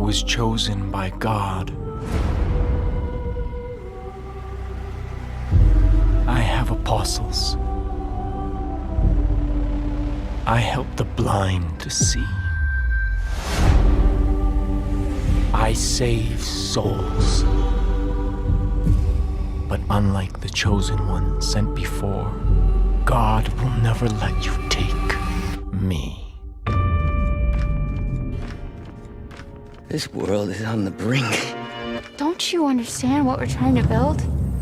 was chosen by God. I have apostles. I help the blind to see. I save souls. But unlike the chosen one sent before, God will never let you take me. This world is on the brink. Don't you understand what we're trying to build?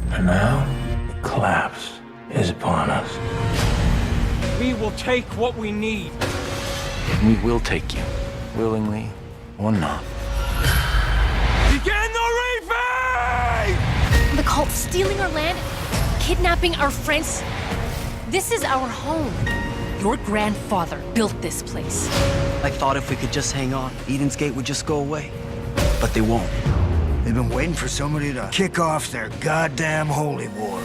And now, the collapse is upon us. We will take what we need. We will take you, willingly or not. Begin the reaping! The cult's stealing our land, kidnapping our friends. This is our home. Your grandfather built this place. I thought if we could just hang on, Eden's Gate would just go away. But they won't. They've been waiting for somebody to kick off their goddamn holy war.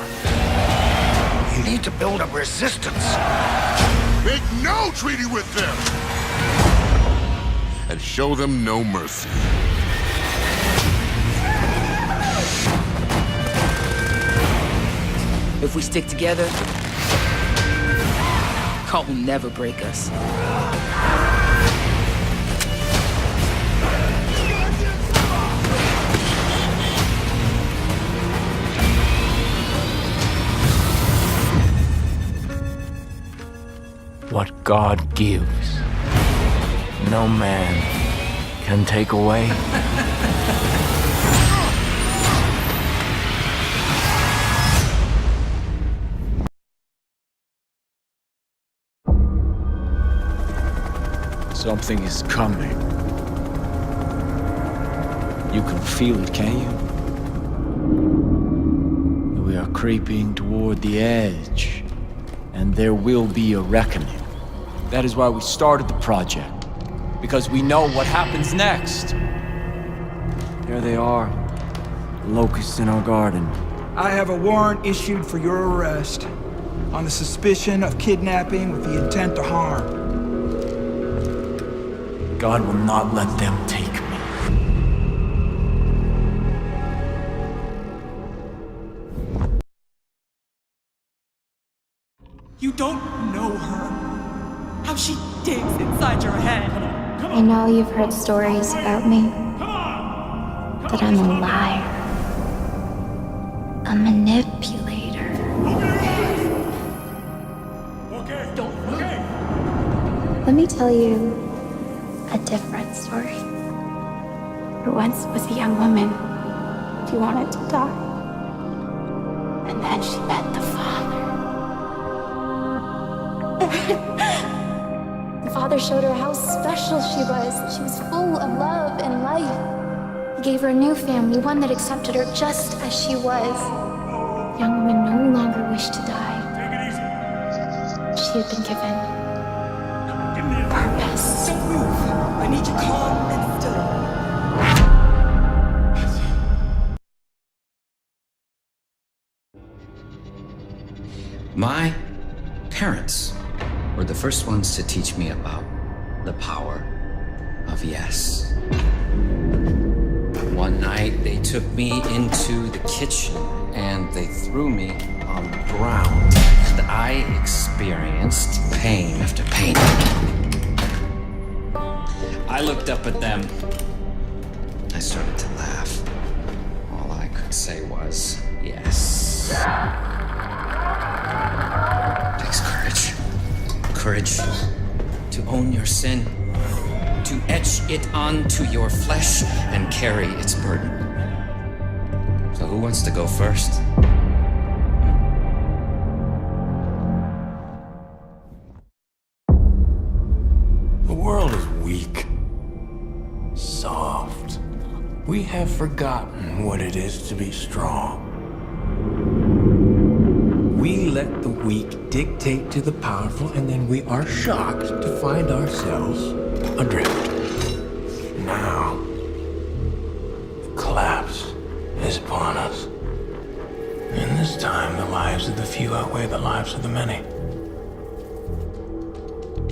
You need to build up resistance. Make no treaty with them! And show them no mercy. If we stick together, cult will never break us. What God gives, no man can take away. Something is coming. You can feel it, can you? We are creeping toward the edge, and there will be a reckoning. That is why we started the project, because we know what happens next. There they are, the locusts in our garden. I have a warrant issued for your arrest on the suspicion of kidnapping with the intent to harm. God will not let them take me. You don't know her. How she digs inside your head. I know you've heard stories about me. That I'm a liar. A manipulator. Okay. Let me tell you a different story. There once was a young woman. She wanted to die. And then she met the Father. The Father showed her how special she was. She was full of love and life. He gave her a new family, one that accepted her just as she was. The young woman no longer wished to die. She had been given purpose. Don't move. I need you calm and still. My parents were the first ones to teach me about the power of yes. One night, they took me into the kitchen and they threw me on the ground. And I experienced pain after pain. I looked up at them. I started to laugh. All I could say was, yes. It takes courage. Courage to own your sin, to etch it onto your flesh and carry its burden. So who wants to go first? The world is weak, soft. We have forgotten what it is to be strong. We let the weak dictate to the powerful, and then we are shocked to find ourselves adrift. Now, the collapse is upon us. And this time, the lives of the few outweigh the lives of the many.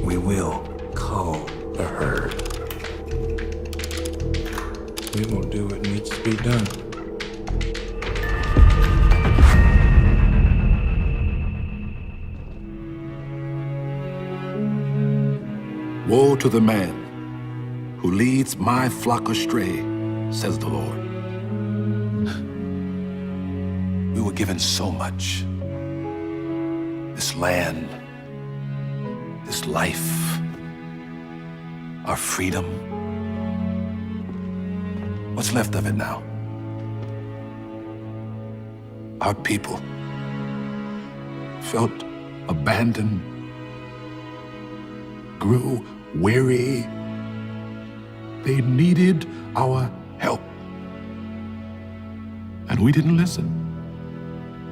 We will cull the herd. needs to be done. Woe to the man who leads my flock astray, says the Lord. We were given so much. This land, this life, our freedom. What's left of it now? Our people felt abandoned, grew weary. They needed our help. And we didn't listen.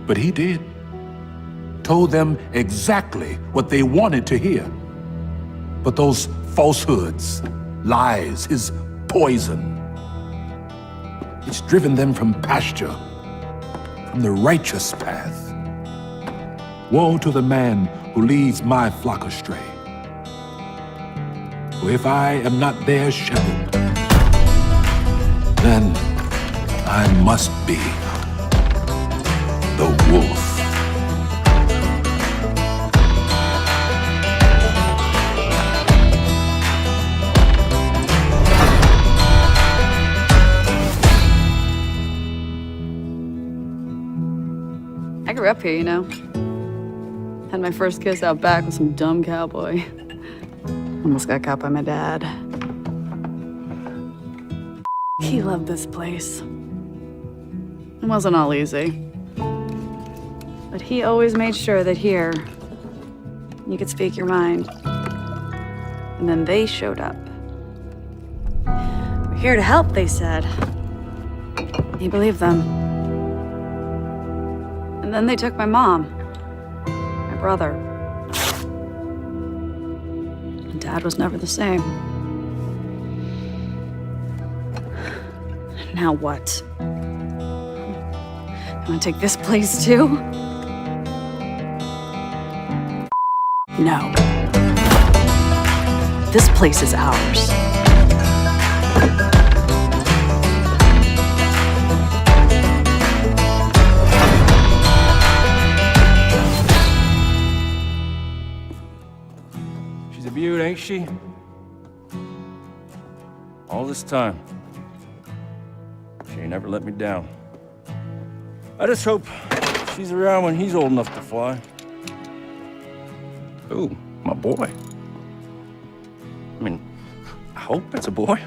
But he did. Told them exactly what they wanted to hear. But those falsehoods, lies, his poison, it's driven them from pasture, from the righteous path. Woe to the man who leads my flock astray. For if I am not their shepherd, then I must be the wolf. I grew up here, you know. Had my first kiss out back with some dumb cowboy. Almost got caught by my dad. He loved this place. It wasn't all easy. But he always made sure that here, you could speak your mind. And then they showed up. We're here to help, they said. He believed them. And then they took my mom, my brother. And Dad was never the same. Now what? You wanna take this place too? No. This place is ours. She's a beaut, ain't she? All this time. She ain't never let me down. I just hope she's around when he's old enough to fly. Ooh, my boy. I mean, I hope it's a boy.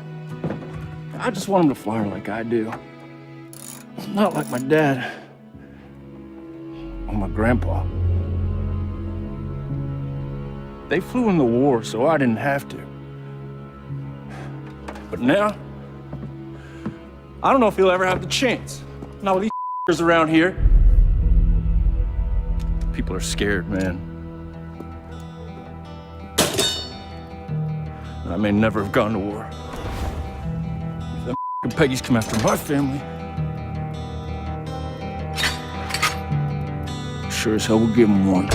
I just want him to fly like I do. Not like my dad or my grandpa. They flew in the war, so I didn't have to. But now, I don't know if he'll ever have the chance. Now with these around here, people are scared, man. I may never have gone to war. If them Peggies come after my family, sure as hell we'll give them one.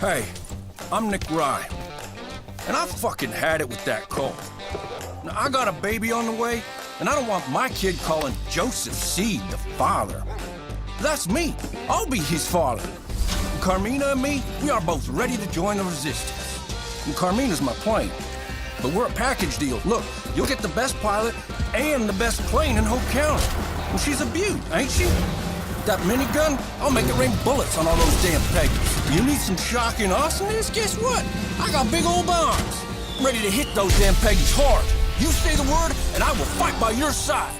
Hey, I'm Nick Rye, and I fucking had it with that cult. Now, I got a baby on the way, and I don't want my kid calling Joseph Seed the father. That's me. I'll be his father. And Carmina and me, we are both ready to join the resistance. And Carmina's my plane, but we're a package deal. Look, you'll get the best pilot and the best plane in Hope County. And she's a beaut, ain't she? That minigun, I'll make it rain bullets on all those damn Peggies. You need some shocking awesomeness? Guess what? I got big old bombs. I'm ready to hit those damn Peggies hard. You say the word, and I will fight by your side.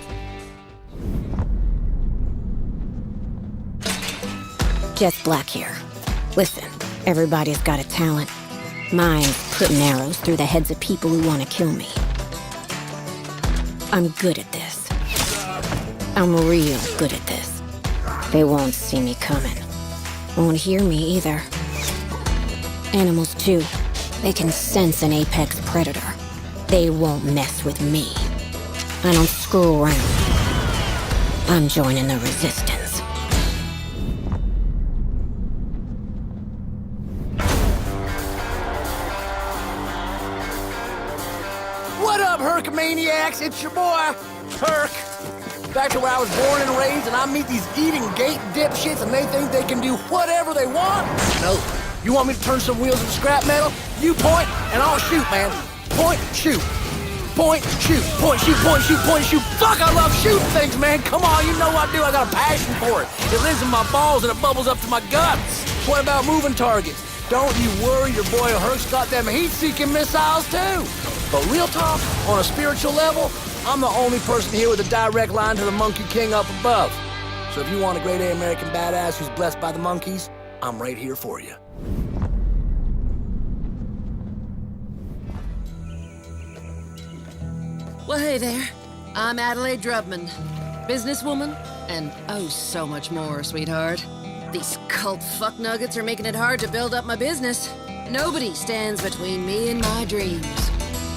Just Black here. Listen, everybody's got a talent. Mine's putting arrows through the heads of people who want to kill me. I'm good at this. I'm real good at this. They won't see me coming. Won't hear me either. Animals, too. They can sense an apex predator. They won't mess with me. I don't screw around. I'm joining the resistance. What up, Hercomaniacs? It's your boy, Herc. Back to where I was born and raised, and I meet these eating gate dipshits, and they think they can do whatever they want? No. You want me to turn some wheels into scrap metal? You point, and I'll shoot, man. Point, shoot. Point, shoot. Point, shoot, point, shoot, point, shoot. Fuck, I love shooting things, man. Come on, you know I do. I got a passion for it. It lives in my balls, and it bubbles up to my guts. What about moving targets? Don't you worry, your boy Herc's got them heat-seeking missiles, too. But real talk, on a spiritual level, I'm the only person here with a direct line to the Monkey King up above. So if you want a grade A American badass who's blessed by the monkeys, I'm right here for you. Well, hey there. I'm Adelaide Drubman, businesswoman, and oh so much more, sweetheart. These cult fucknuggets are making it hard to build up my business. Nobody stands between me and my dreams.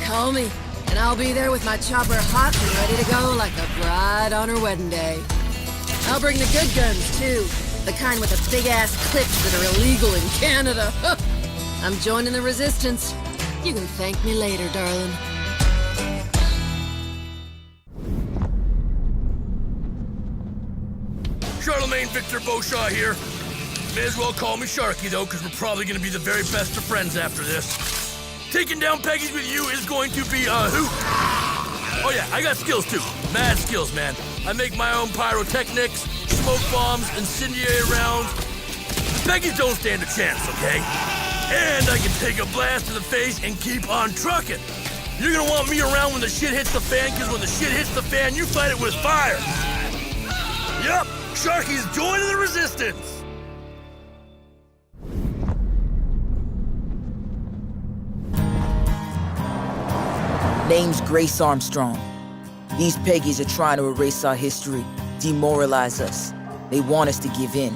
Call me, and I'll be there with my chopper hot and ready to go like a bride on her wedding day. I'll bring the good guns, too. The kind with the big-ass clips that are illegal in Canada. I'm joining the resistance. You can thank me later, darling. Charlemagne Victor Beauchamp here. May as well call me Sharky, though, because we're probably going to be the very best of friends after this. Taking down Peggy's with you is going to be a hoot. Oh yeah, I got skills too. Mad skills, man. I make my own pyrotechnics, smoke bombs, incendiary rounds. Peggy's don't stand a chance, okay? And I can take a blast to the face and keep on trucking. You're gonna want me around when the shit hits the fan, because when the shit hits the fan, you fight it with fire. Yup, Sharky's joining the resistance. Name's Grace Armstrong. These Peggies are trying to erase our history, demoralize us. They want us to give in.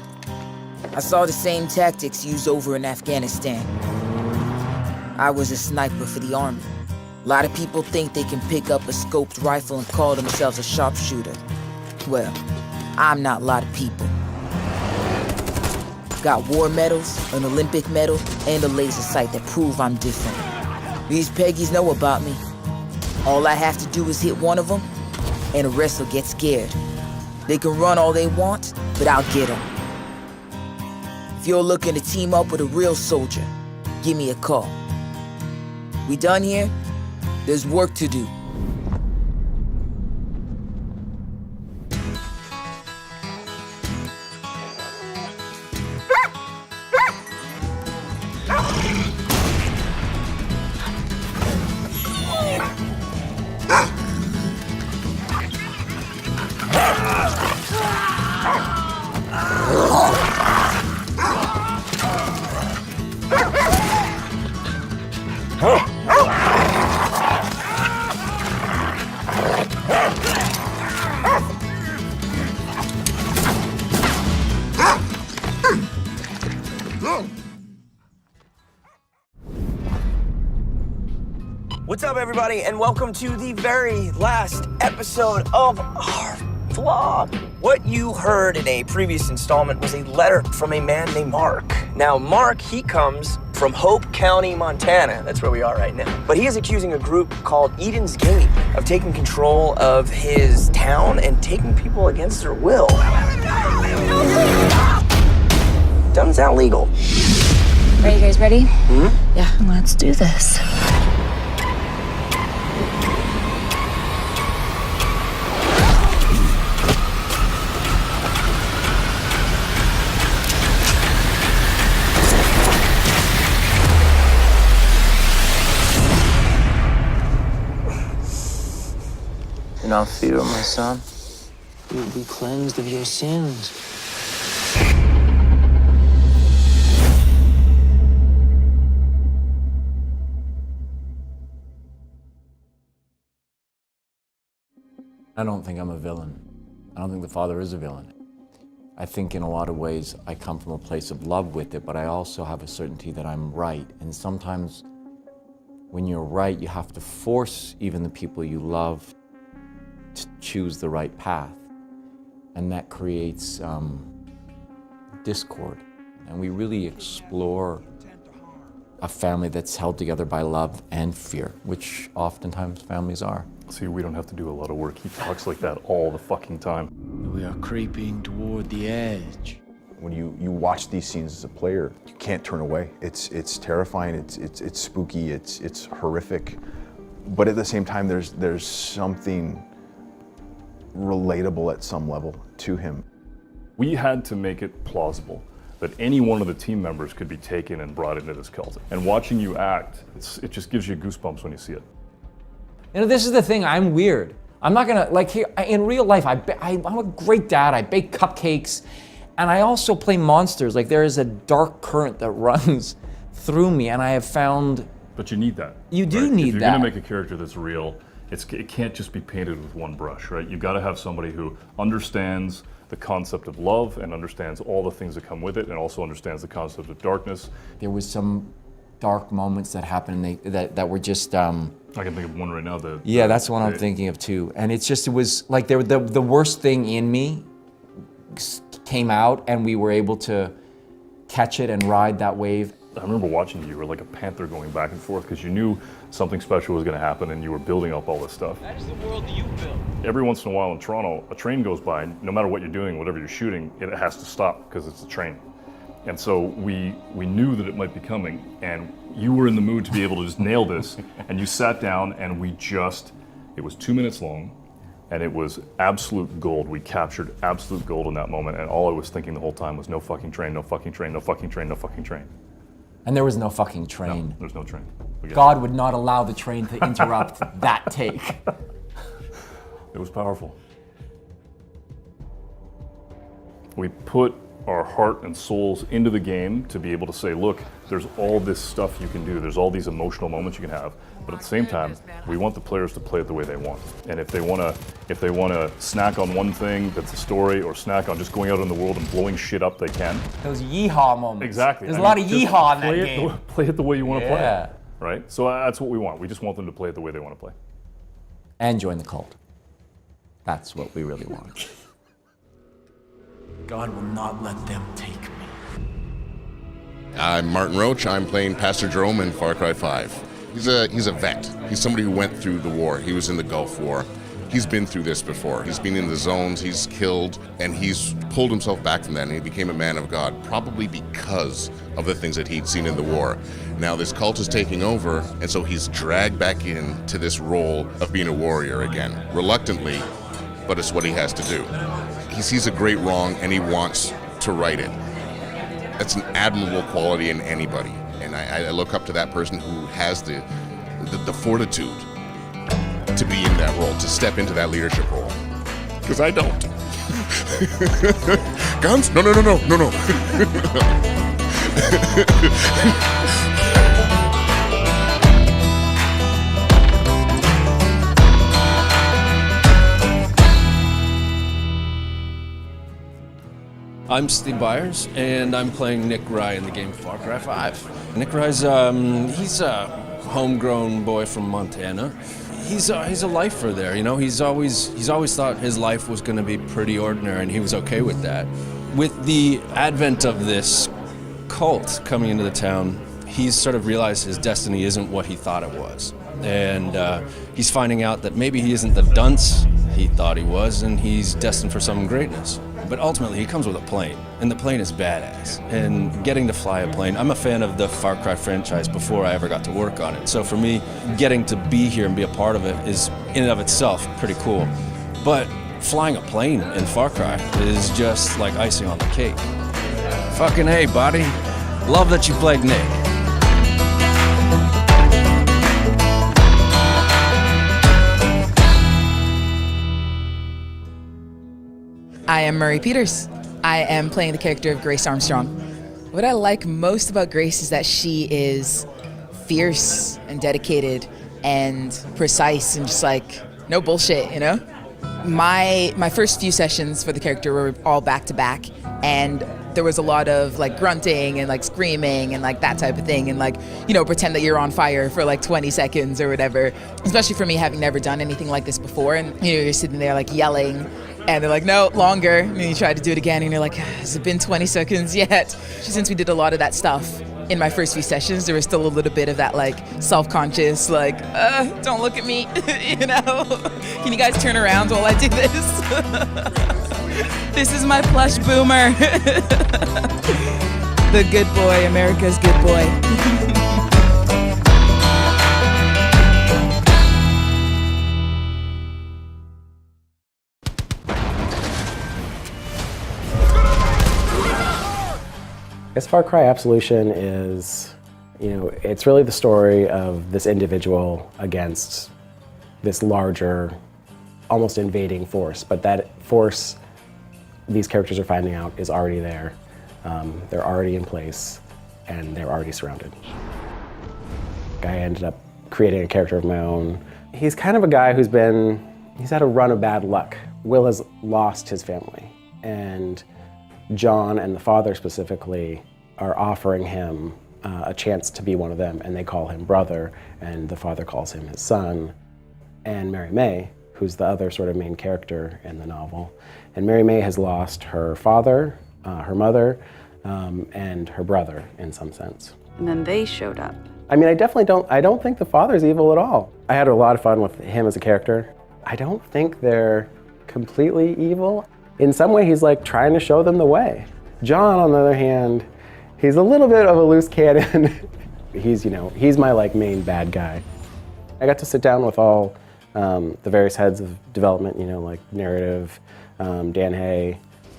I saw the same tactics used over in Afghanistan. I was a sniper for the army. A lot of people think they can pick up a scoped rifle and call themselves a sharpshooter. Well, I'm not a lot of people. Got war medals, an Olympic medal, and a laser sight that prove I'm different. These Peggies know about me. All I have to do is hit one of them, and the rest will get scared. They can run all they want, but I'll get them. If you're looking to team up with a real soldier, give me a call. We done here? There's work to do. What's up, everybody, and welcome to the very last episode of our vlog. What you heard in a previous installment was a letter from a man named Mark. Now, Mark, he comes from Hope County, Montana. That's where we are right now. But he is accusing a group called Eden's Gate of taking control of his town and taking people against their will. Doesn't sound legal. Are you guys ready? Hmm? Yeah, let's do this. Do not fear, my son. You will be cleansed of your sins. I don't think I'm a villain. I don't think the father is a villain. I think in a lot of ways I come from a place of love with it, but I also have a certainty that I'm right. And sometimes when you're right, you have to force even the people you love to choose the right path. And that creates discord. And we really explore a family that's held together by love and fear, which oftentimes families are. See, we don't have to do a lot of work. He talks like that all the fucking time. We are creeping toward the edge. When you watch these scenes as a player, you can't turn away. It's terrifying, it's spooky, it's horrific. But at the same time, there's something relatable at some level to him. We had to make it plausible that any one of the team members could be taken and brought into this cult. And watching you act, it just gives you goosebumps when you see it. You know, this is the thing, I'm weird. I'm not gonna, like here, in real life, I'm a great dad, I bake cupcakes, and I also play monsters. Like there is a dark current that runs through me, and I have found... But you need that. You do need that. If you're gonna make a character that's real, it can't just be painted with one brush, right? You've gotta have somebody who understands the concept of love and understands all the things that come with it and also understands the concept of darkness. There was some dark moments that happened that were just... I can think of one right now. Yeah, that's the one I'm thinking of too. And it's just, it was like the worst thing in me came out and we were able to catch it and ride that wave. I remember watching you were like a panther going back and forth because you knew something special was going to happen and you were building up all this stuff. That is the world you built. Every once in a while in Toronto, a train goes by, and no matter what you're doing, whatever you're shooting, it has to stop because it's a train. And so we knew that it might be coming, and you were in the mood to be able to just nail this, and you sat down and it was 2 minutes long, and it was absolute gold. We captured absolute gold in that moment, and all I was thinking the whole time was no fucking train, no fucking train, no fucking train, no fucking train. And there was no fucking train. No, there's no train. God would not allow the train to interrupt that take. It was powerful. We put our heart and souls into the game to be able to say, look, there's all this stuff you can do. There's all these emotional moments you can have. But at the same time, we want the players to play it the way they want. And if they want to snack on one thing that's a story or snack on just going out in the world and blowing shit up, they can. Those yeehaw moments. Exactly. There's a lot of yeehaw in that game. Play it the way you want to play it. Right? So that's what we want. We just want them to play it the way they want to play. And join the cult. That's what we really want. God will not let them take me. I'm Martin Roach. I'm playing Pastor Jerome in Far Cry 5. He's a vet. He's somebody who went through the war. He was in the Gulf War. He's been through this before. He's been in the zones, he's killed, and he's pulled himself back from that, and he became a man of God, probably because of the things that he'd seen in the war. Now this cult is taking over, and so he's dragged back into this role of being a warrior again, reluctantly, but it's what he has to do. He sees a great wrong, and he wants to right it. That's an admirable quality in anybody, and I look up to that person who has the fortitude to be in that role, to step into that leadership role. Because I don't. Guns? No. I'm Steve Byers, and I'm playing Nick Rye in the game Far Cry 5. Nick Rye's he's a homegrown boy from Montana. He's a lifer there, you know. He's always thought his life was going to be pretty ordinary, and he was okay with that. With the advent of this cult coming into the town, he's sort of realized his destiny isn't what he thought it was, and he's finding out that maybe he isn't the dunce he thought he was, and he's destined for some greatness. But ultimately, he comes with a plane, and the plane is badass. And getting to fly a plane, I'm a fan of the Far Cry franchise before I ever got to work on it. So for me, getting to be here and be a part of it is, in and of itself, pretty cool. But flying a plane in Far Cry is just like icing on the cake. Fucking hey, buddy. Love that you played Nick. I am Murry Peeters. I am playing the character of Grace Armstrong. What I like most about Grace is that she is fierce and dedicated and precise and just like, no bullshit, you know? My first few sessions for the character were all back to back, and there was a lot of like grunting and like screaming and like that type of thing, and like, you know, pretend that you're on fire for like 20 seconds or whatever. Especially for me, having never done anything like this before, and you know, you're sitting there like yelling, and they're like, no, longer. And you try to do it again, and you're like, has it been 20 seconds yet? Since we did a lot of that stuff in my first few sessions, there was still a little bit of that like self-conscious, like, don't look at me, you know? Can you guys turn around while I do this? This is my plush boomer. The good boy, America's good boy. I guess Far Cry Absolution is, you know, it's really the story of this individual against this larger, almost invading force. But that force, these characters are finding out, is already there. They're already in place, and they're already surrounded. I ended up creating a character of my own. He's kind of a guy he's had a run of bad luck. Will has lost his family, and John and the father specifically are offering him a chance to be one of them, and they call him brother, and the father calls him his son. And Mary May, who's the other sort of main character in the novel, and Mary May has lost her father, her mother, and her brother in some sense. And then they showed up. I mean, I don't think the father's evil at all. I had a lot of fun with him as a character. I don't think they're completely evil. In some way, he's like trying to show them the way. John, on the other hand, he's a little bit of a loose cannon. He's my like main bad guy. I got to sit down with all the various heads of development, you know, like narrative, Dan Hay.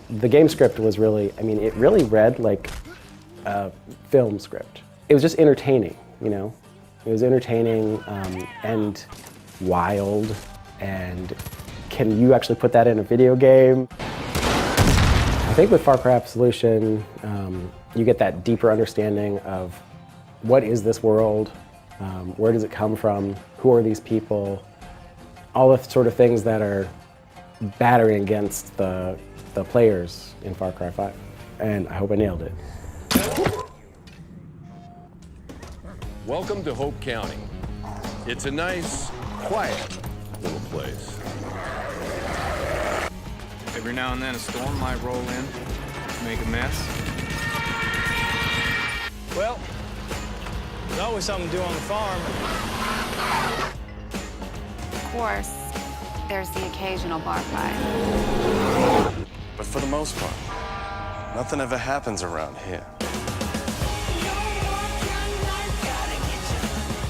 The game script was really, it really read like a film script. It was just entertaining, you know? It was entertaining and wild, and can you actually put that in a video game? I think with Far Cry Absolution, you get that deeper understanding of what is this world, where does it come from, who are these people, all the sort of things that are battering against the players in Far Cry 5. And I hope I nailed it. Welcome to Hope County. It's a nice, quiet little place. Every now and then a storm might roll in, make a mess. Well, there's always something to do on the farm. Of course, there's the occasional bar fight. But for the most part, nothing ever happens around here.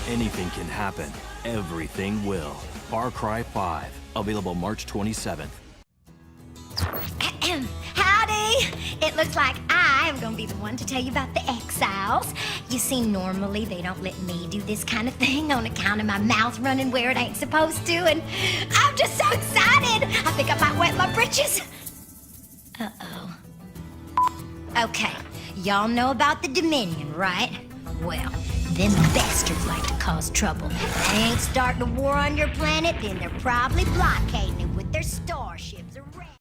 Anything can happen. Everything will. Far Cry 5, available March 27th. Howdy! It looks like I am gonna be the one to tell you about the exiles. You see, normally they don't let me do this kind of thing on account of my mouth running where it ain't supposed to, and I'm just so excited! I think I might wet my britches. Uh-oh. Okay, y'all know about the Dominion, right? Well, them bastards like to cause trouble. If they ain't starting a war on your planet, then they're probably blockading it with their starship.